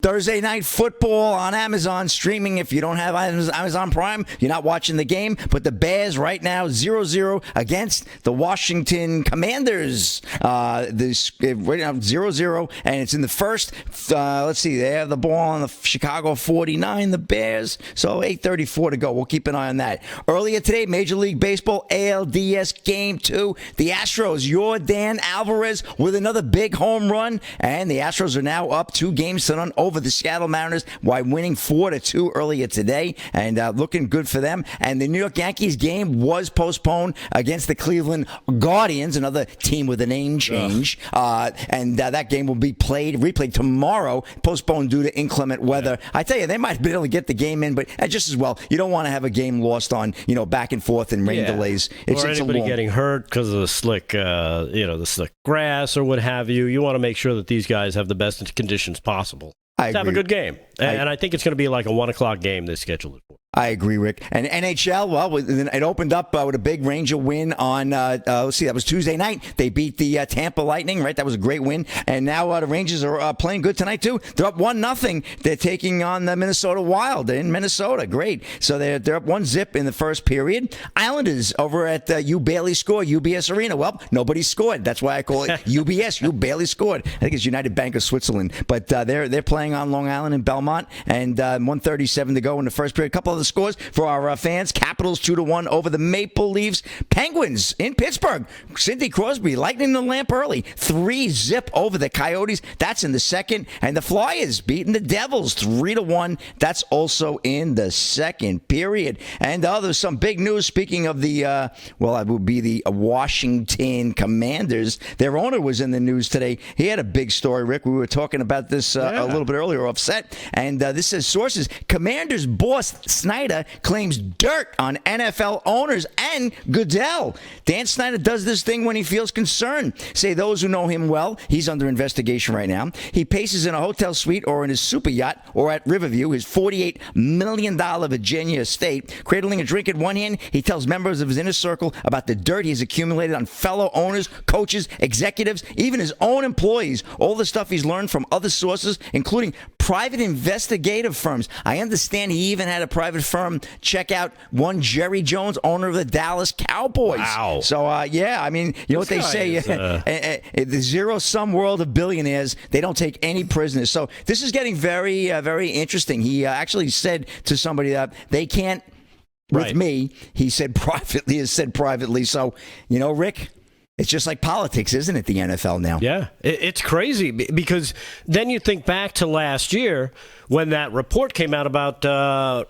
Thursday Night Football on Amazon streaming. If you don't have Amazon Prime, you're not watching the game. But the Bears right now 0-0 against the Washington Commanders. Right now 0-0, and it's in the first. Let's see, they have the ball on the Chicago 49, the Bears. So 8:34 to go. We'll keep an eye on that. Earlier today, Major League Baseball ALDS Game 2. The Astros, Yordan Alvarez with another big home run, and the Astros are now up 2-0 over the Seattle Mariners by winning 4-2 earlier today, and looking good for them. And the New York Yankees game was postponed against the Cleveland Guardians, another team with a name change. And that game will be replayed tomorrow, postponed due to inclement weather. I tell you, they might be able to get the game in, but just as well, you don't want to have a game lost on back and forth and rain delays. Or anybody getting hurt because of the slick, the slick grass or what have you. You want to make sure that these guys have the best conditions possible. Have a good game. And I think it's going to be like a 1 o'clock game they scheduled it for. I agree, Rick. And NHL, well, it opened up with a big Ranger win on, let's see, that was Tuesday night. They beat the Tampa Lightning, right? That was a great win. And now the Rangers are playing good tonight, too. They're up 1-0. They're taking on the Minnesota Wild. They're in Minnesota. Great. So they're up 1-0 in the first period. Islanders over at You Barely Scored, UBS Arena. Well, nobody scored. That's why I call it UBS. You Barely Scored. I think it's United Bank of Switzerland. But they're playing on Long Island in Belmont. And 1:37 to go in the first period. A couple of the scores for our fans. Capitals 2-1 over the Maple Leafs. Penguins in Pittsburgh. Sidney Crosby lighting the lamp early. 3-0 over the Coyotes. That's in the second. And the Flyers beating the Devils 3-1. That's also in the second period. And there's some big news. Speaking of the, it would be the Washington Commanders. Their owner was in the news today. He had a big story, Rick. We were talking about this a little bit earlier offset. And this says sources. Commanders boss Snyder claims dirt on NFL owners and Goodell. Dan Snyder does this thing when he feels concerned. Say those who know him well, he's under investigation right now. He paces in a hotel suite or in his super yacht or at Riverview, his $48 million Virginia estate. Cradling a drink in one hand, he tells members of his inner circle about the dirt he's accumulated on fellow owners, coaches, executives, even his own employees. All the stuff he's learned from other sources, including private investigative firms. I understand he even had a private firm check out one Jerry Jones, owner of the Dallas Cowboys. Wow. So, I mean, you know what they say, the zero-sum world of billionaires, they don't take any prisoners. So this is getting very, very interesting. He actually said to somebody that they can't, with me, he said privately. So, Rick, it's just like politics, isn't it, the NFL now? Yeah, it's crazy because then you think back to last year when that report came out about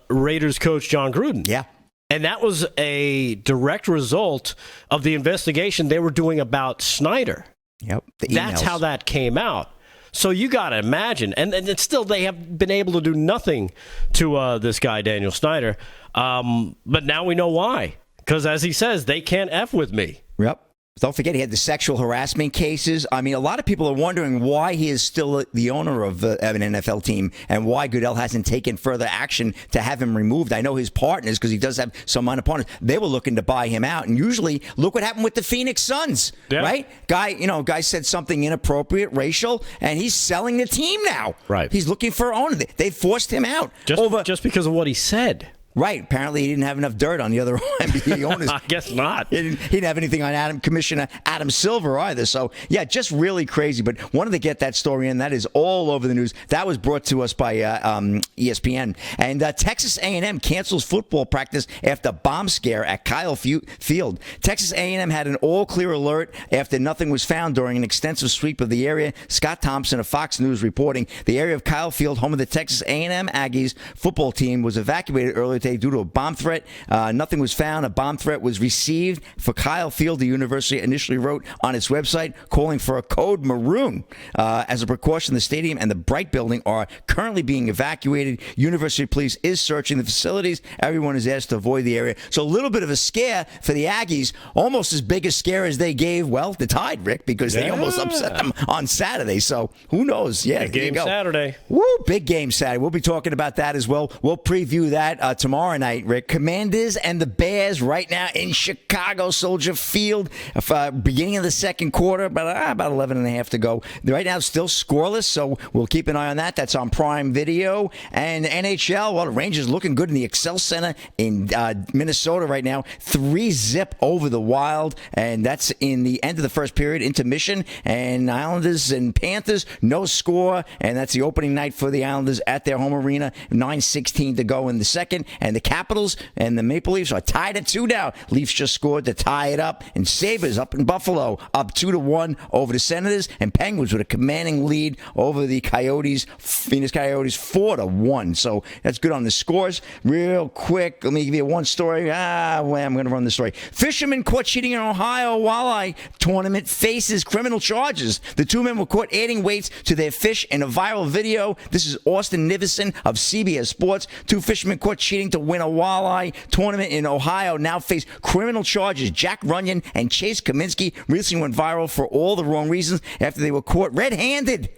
Raiders coach John Gruden. Yeah. And that was a direct result of the investigation they were doing about Snyder. Yep. That's how that came out. So you got to imagine. And still, they have been able to do nothing to this guy, Daniel Snyder. But now we know why. Because as he says, they can't F with me. Yep. Don't forget, he had the sexual harassment cases. I mean, a lot of people are wondering why he is still the owner of an NFL team and why Goodell hasn't taken further action to have him removed. I know his partners, because he does have some minor partners, they were looking to buy him out. And usually, look what happened with the Phoenix Suns, right? Guy said something inappropriate, racial, and he's selling the team now. Right. He's looking for an owner. They forced him out. Just because of what he said. Right. Apparently, he didn't have enough dirt on the other NBA owners. I guess not. He didn't have anything on Commissioner Adam Silver either. So, yeah, just really crazy. But wanted to get that story in. That is all over the news. That was brought to us by ESPN. And Texas A&M cancels football practice after bomb scare at Kyle Field. Texas A&M had an all-clear alert after nothing was found during an extensive sweep of the area. Scott Thompson of Fox News reporting the area of Kyle Field, home of the Texas A&M Aggies football team, was evacuated earlier today due to a bomb threat. Nothing was found. A bomb threat was received for Kyle Field. The university initially wrote on its website calling for a code maroon. As a precaution, the stadium and the Bright building are currently being evacuated. University police is searching the facilities. Everyone is asked to avoid the area. So a little bit of a scare for the Aggies, almost as big a scare as they gave, the Tide, Rick, because they almost upset them on Saturday. So who knows? Yeah, big game Saturday. Woo, big game Saturday. We'll be talking about that as well. We'll preview that tomorrow. tomorrow night, Rick. Commanders and the Bears right now in Chicago, Soldier Field. Beginning of the second quarter, about 11 and a half to go. Right now, still scoreless, so we'll keep an eye on that. That's on Prime Video. And NHL, well, the Rangers looking good in the Xcel Center in Minnesota right now. 3-0 over the Wild, and that's in the end of the first period, intermission. And Islanders and Panthers, no score, and that's the opening night for the Islanders at their home arena. 9:16 to go in the second, and the Capitals and the Maple Leafs are tied at 2 now. Leafs just scored to tie it up, and Sabres up in Buffalo, up 2-1 over the Senators, and Penguins with a commanding lead over the Coyotes, Phoenix Coyotes, 4-1. So that's good on the scores. Real quick, let me give you one story. I'm going to run the story. Fisherman caught cheating in Ohio walleye tournament faces criminal charges. The two men were caught adding weights to their fish in a viral video. This is Austin Nivison of CBS Sports. Two fishermen caught cheating to win a walleye tournament in Ohio now face criminal charges. Jack Runyon and Chase Kaminsky recently went viral for all the wrong reasons after they were caught red-handed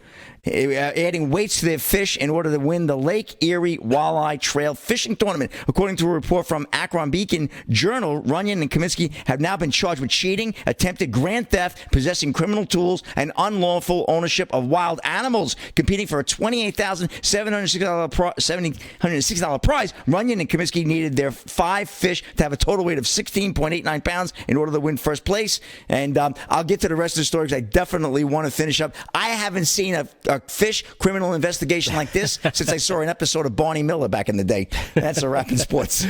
adding weights to their fish in order to win the Lake Erie Walleye Trail Fishing Tournament. According to a report from Akron Beacon Journal, Runyon and Kaminsky have now been charged with cheating, attempted grand theft, possessing criminal tools, and unlawful ownership of wild animals. Competing for a $28,760 prize, Runyon and Kaminsky needed their 5 fish to have a total weight of 16.89 pounds in order to win first place. And I'll get to the rest of the story because I definitely want to finish up. I haven't seen a fish criminal investigation like this since I saw an episode of Barney Miller back in the day. That's a wrap in sports.